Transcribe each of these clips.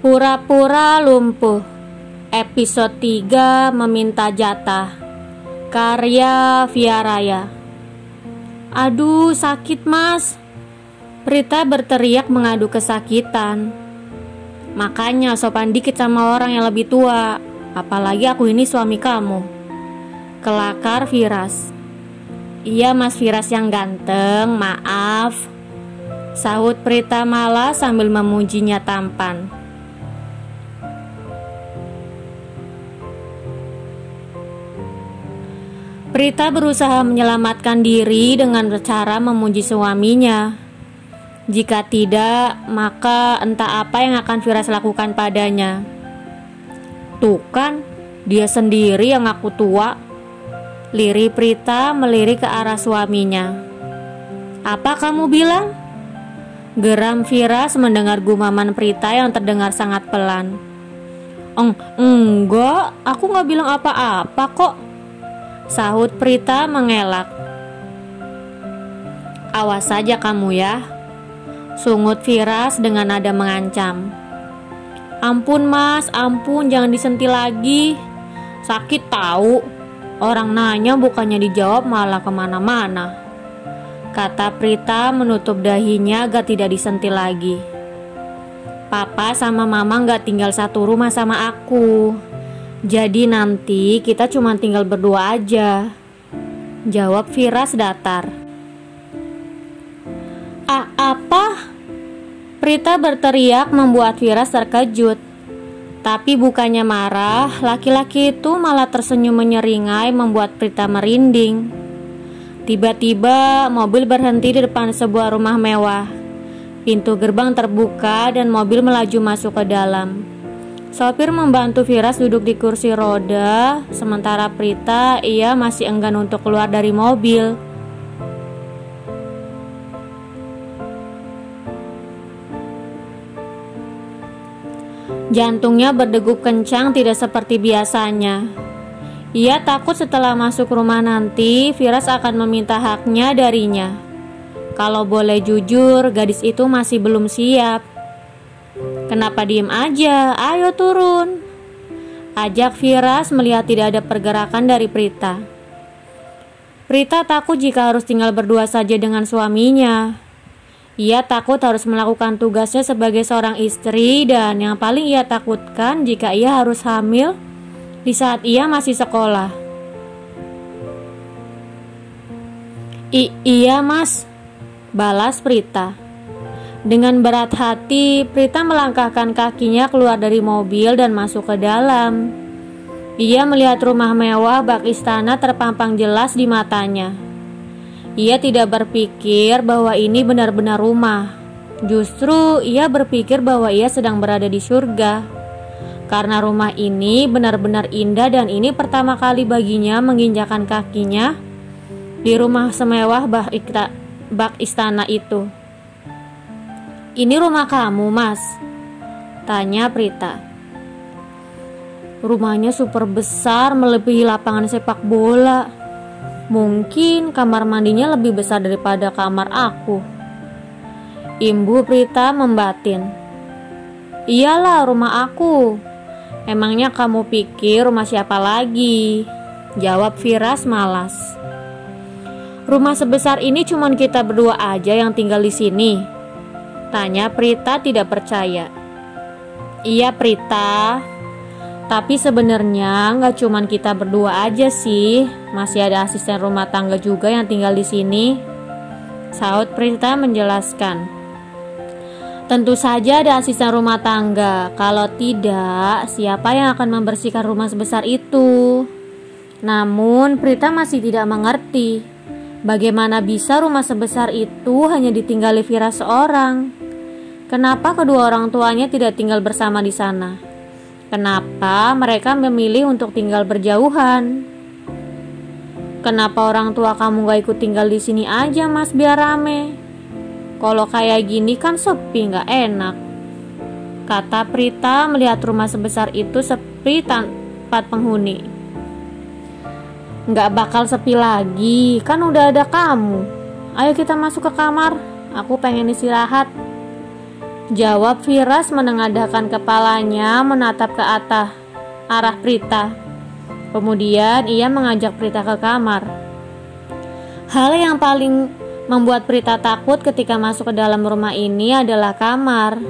Pura-pura lumpuh. Episode 3 meminta jatah. Karya Via Raya. Aduh, sakit mas. Prita berteriak mengadu kesakitan. Makanya sopan dikit sama orang yang lebih tua. Apalagi aku ini suami kamu. Kelakar Firas. Iya mas Firas yang ganteng, maaf. Sahut Prita malah sambil memujinya tampan. Prita berusaha menyelamatkan diri dengan cara memuji suaminya. Jika tidak, maka entah apa yang akan Firas lakukan padanya. Tuh kan, dia sendiri yang ngaku tua. Lirih Prita melirik ke arah suaminya. Apa kamu bilang? Geram Firas mendengar gumaman Prita yang terdengar sangat pelan. Enggak, aku gak bilang apa-apa kok. Sahut Prita mengelak. Awas saja kamu ya, sungut Firas dengan nada mengancam. Ampun mas, ampun, jangan disentil lagi. Sakit tahu. Orang nanya bukannya dijawab malah kemana-mana. Kata Prita menutup dahinya agar tidak disentil lagi. Papa sama mama gak tinggal satu rumah sama aku. Jadi nanti kita cuma tinggal berdua aja, jawab Firas datar. Apa? Prita berteriak membuat Firas terkejut. Tapi bukannya marah, laki-laki itu malah tersenyum menyeringai membuat Prita merinding. Tiba-tiba mobil berhenti di depan sebuah rumah mewah. Pintu gerbang terbuka dan mobil melaju masuk ke dalam. Sopir membantu Firas duduk di kursi roda, sementara Prita ia masih enggan untuk keluar dari mobil. Jantungnya berdegup kencang tidak seperti biasanya. Ia takut setelah masuk rumah nanti Firas akan meminta haknya darinya. Kalau boleh jujur, gadis itu masih belum siap. Kenapa diem aja? Ayo turun, ajak Firas melihat tidak ada pergerakan dari Prita. Prita takut jika harus tinggal berdua saja dengan suaminya. Ia takut harus melakukan tugasnya sebagai seorang istri, dan yang paling ia takutkan jika ia harus hamil di saat ia masih sekolah. Iya mas, balas Prita. Dengan berat hati, Prita melangkahkan kakinya keluar dari mobil dan masuk ke dalam. Ia melihat rumah mewah bak istana terpampang jelas di matanya. Ia tidak berpikir bahwa ini benar-benar rumah. Justru ia berpikir bahwa ia sedang berada di surga. Karena rumah ini benar-benar indah dan ini pertama kali baginya menginjakan kakinya di rumah semewah bak istana itu. Ini rumah kamu mas? Tanya Prita. Rumahnya super besar melebihi lapangan sepak bola. Mungkin kamar mandinya lebih besar daripada kamar aku. Imbu Prita membatin. Iyalah rumah aku. Emangnya kamu pikir rumah siapa lagi? Jawab Firas malas. Rumah sebesar ini cuma kita berdua aja yang tinggal di sini. Tanya Prita tidak percaya. Iya Prita, tapi sebenarnya nggak cuman kita berdua aja sih, masih ada asisten rumah tangga juga yang tinggal di sini. Sahut Prita menjelaskan. Tentu saja ada asisten rumah tangga. Kalau tidak, siapa yang akan membersihkan rumah sebesar itu? Namun Prita masih tidak mengerti. Bagaimana bisa rumah sebesar itu hanya ditinggali Firas seorang? Kenapa kedua orang tuanya tidak tinggal bersama di sana? Kenapa mereka memilih untuk tinggal berjauhan? Kenapa orang tua kamu gak ikut tinggal di sini aja mas biar rame? Kalau kayak gini kan sepi gak enak. Kata Prita melihat rumah sebesar itu sepi tanpa penghuni. Gak bakal sepi lagi, kan udah ada kamu. Ayo kita masuk ke kamar, aku pengen istirahat. Jawab Firas menengadahkan kepalanya menatap ke atas arah Prita. Kemudian ia mengajak Prita ke kamar. Hal yang paling membuat Prita takut ketika masuk ke dalam rumah ini adalah kamar.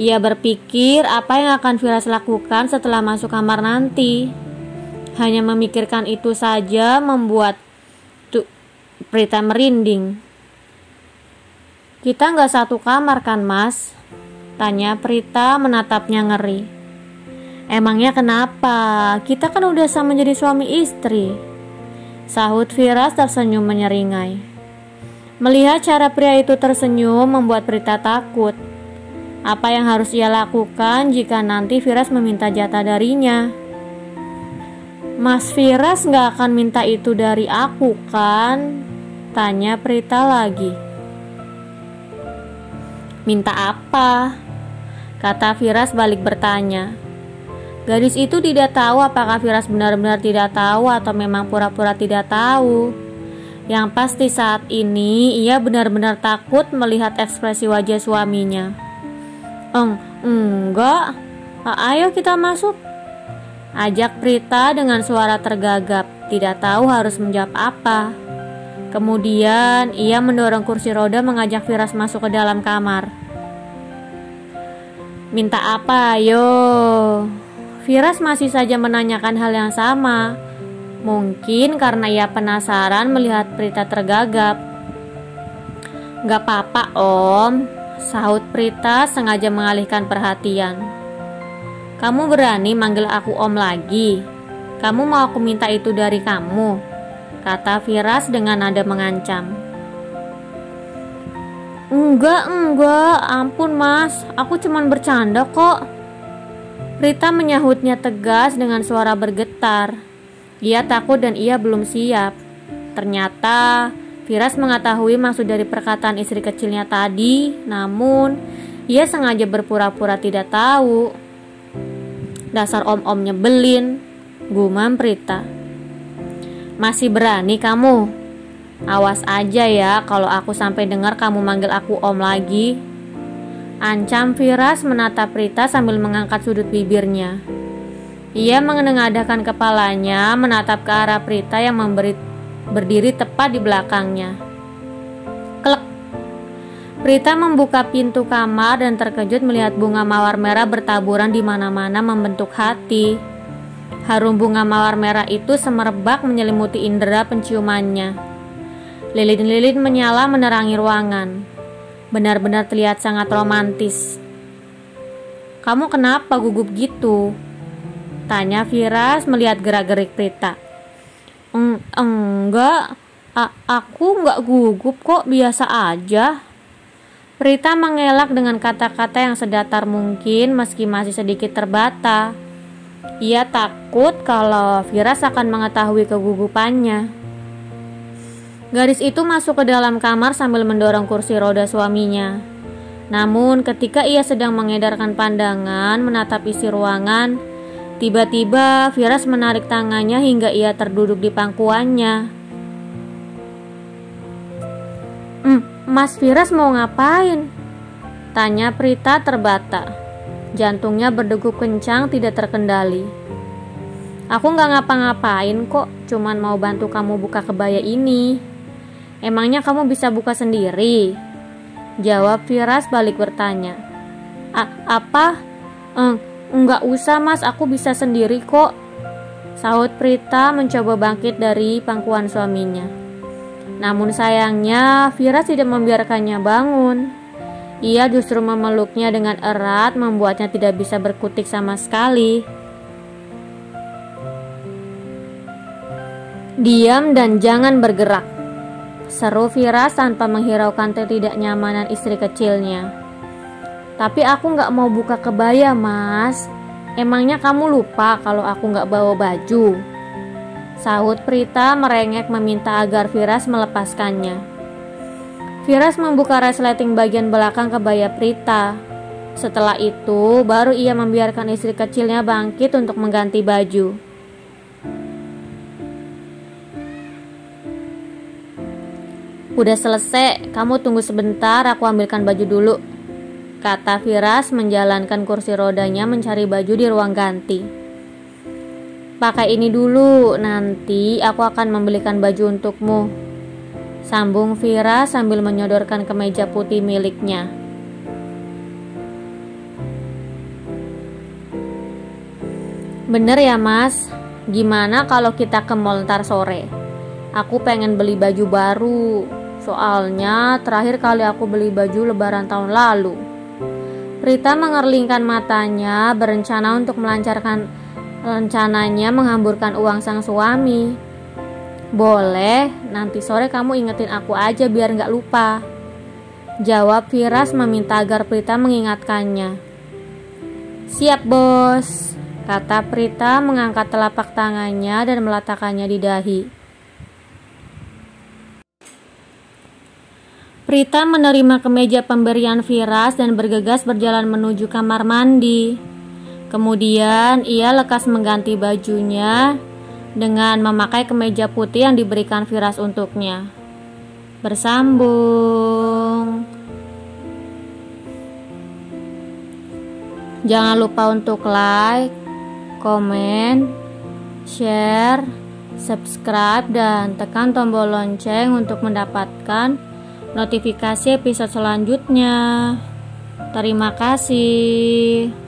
Ia berpikir apa yang akan Firas lakukan setelah masuk kamar nanti. Hanya memikirkan itu saja membuat Prita merinding. "Kita nggak satu kamar kan, Mas?" tanya Prita menatapnya ngeri. "Emangnya kenapa? Kita kan udah sama jadi suami istri," sahut Firas tersenyum menyeringai. Melihat cara pria itu tersenyum membuat Prita takut. Apa yang harus ia lakukan jika nanti Firas meminta jatah darinya? "Mas Firas nggak akan minta itu dari aku kan?" tanya Prita lagi. "Minta apa?" kata Firas balik bertanya. Gadis itu tidak tahu apakah Firas benar-benar tidak tahu atau memang pura-pura tidak tahu. Yang pasti saat ini ia benar-benar takut melihat ekspresi wajah suaminya. Enggak. Ayo kita masuk," ajak Prita dengan suara tergagap, tidak tahu harus menjawab apa. Kemudian ia mendorong kursi roda mengajak Firas masuk ke dalam kamar. "Minta apa, ayo?" Firas masih saja menanyakan hal yang sama. Mungkin karena ia penasaran melihat Prita tergagap. "Gak apa-apa, Om," sahut Prita sengaja mengalihkan perhatian. "Kamu berani manggil aku Om lagi? Kamu mau aku minta itu dari kamu?" kata Firas dengan nada mengancam. Enggak, ampun Mas, aku cuman bercanda kok," Prita menyahutnya tegas dengan suara bergetar. Ia takut dan ia belum siap. Ternyata Firas mengetahui maksud dari perkataan istri kecilnya tadi, namun ia sengaja berpura-pura tidak tahu. "Dasar om-om nyebelin," gumam Prita. "Masih berani kamu? Awas aja ya kalau aku sampai dengar kamu manggil aku om lagi," ancam Firas menatap Prita sambil mengangkat sudut bibirnya. Ia menengadahkan kepalanya menatap ke arah Prita yang berdiri tepat di belakangnya. Klek. Prita membuka pintu kamar dan terkejut melihat bunga mawar merah bertaburan di mana-mana membentuk hati. Harum bunga mawar merah itu semerbak menyelimuti indera penciumannya. Lilin-lilin menyala menerangi ruangan. Benar-benar terlihat sangat romantis. "Kamu kenapa gugup gitu?" tanya Firas melihat gerak-gerik Prita. Enggak, aku enggak gugup kok, biasa aja," Prita mengelak dengan kata-kata yang sedatar mungkin meski masih sedikit terbata. Ia takut kalau Firas akan mengetahui kegugupannya. Gadis itu masuk ke dalam kamar sambil mendorong kursi roda suaminya. Namun ketika ia sedang mengedarkan pandangan menatap isi ruangan, tiba-tiba Firas menarik tangannya hingga ia terduduk di pangkuannya. Mas Firas mau ngapain?" tanya Prita terbata. Jantungnya berdegup kencang tidak terkendali. "Aku gak ngapa-ngapain kok, cuman mau bantu kamu buka kebaya ini. Emangnya kamu bisa buka sendiri?" jawab Firas balik bertanya. Apa? Enggak usah Mas, aku bisa sendiri kok," sahut Prita mencoba bangkit dari pangkuan suaminya. Namun sayangnya Firas tidak membiarkannya bangun. Ia justru memeluknya dengan erat, membuatnya tidak bisa berkutik sama sekali. "Diam dan jangan bergerak," seru Firas tanpa menghiraukan ketidaknyamanan istri kecilnya. "Tapi aku gak mau buka kebaya Mas. Emangnya kamu lupa kalau aku gak bawa baju?" sahut Prita merengek meminta agar Firas melepaskannya. Firas membuka resleting bagian belakang kebaya Prita. Setelah itu baru ia membiarkan istri kecilnya bangkit untuk mengganti baju. "Udah selesai, kamu tunggu sebentar, aku ambilkan baju dulu," kata Firas menjalankan kursi rodanya mencari baju di ruang ganti. Pakai ini dulu, nanti aku akan membelikan baju untukmu, sambung Firas sambil menyodorkan kemeja putih miliknya. Bener ya mas, gimana kalau kita ke mall ntar sore? Aku pengen beli baju baru, soalnya terakhir kali aku beli baju lebaran tahun lalu. Prita mengerlingkan matanya, berencana untuk melancarkan rencananya menghamburkan uang sang suami. Boleh, nanti sore kamu ingetin aku aja biar gak lupa, jawab Firas meminta agar Prita mengingatkannya. Siap bos, kata Prita mengangkat telapak tangannya dan meletakkannya di dahi. Prita menerima kemeja pemberian Firas dan bergegas berjalan menuju kamar mandi. Kemudian ia lekas mengganti bajunya dengan memakai kemeja putih yang diberikan Firas untuknya. Bersambung. Jangan lupa untuk like, komen, share, subscribe, dan tekan tombol lonceng untuk mendapatkan notifikasi episode selanjutnya. Terima kasih.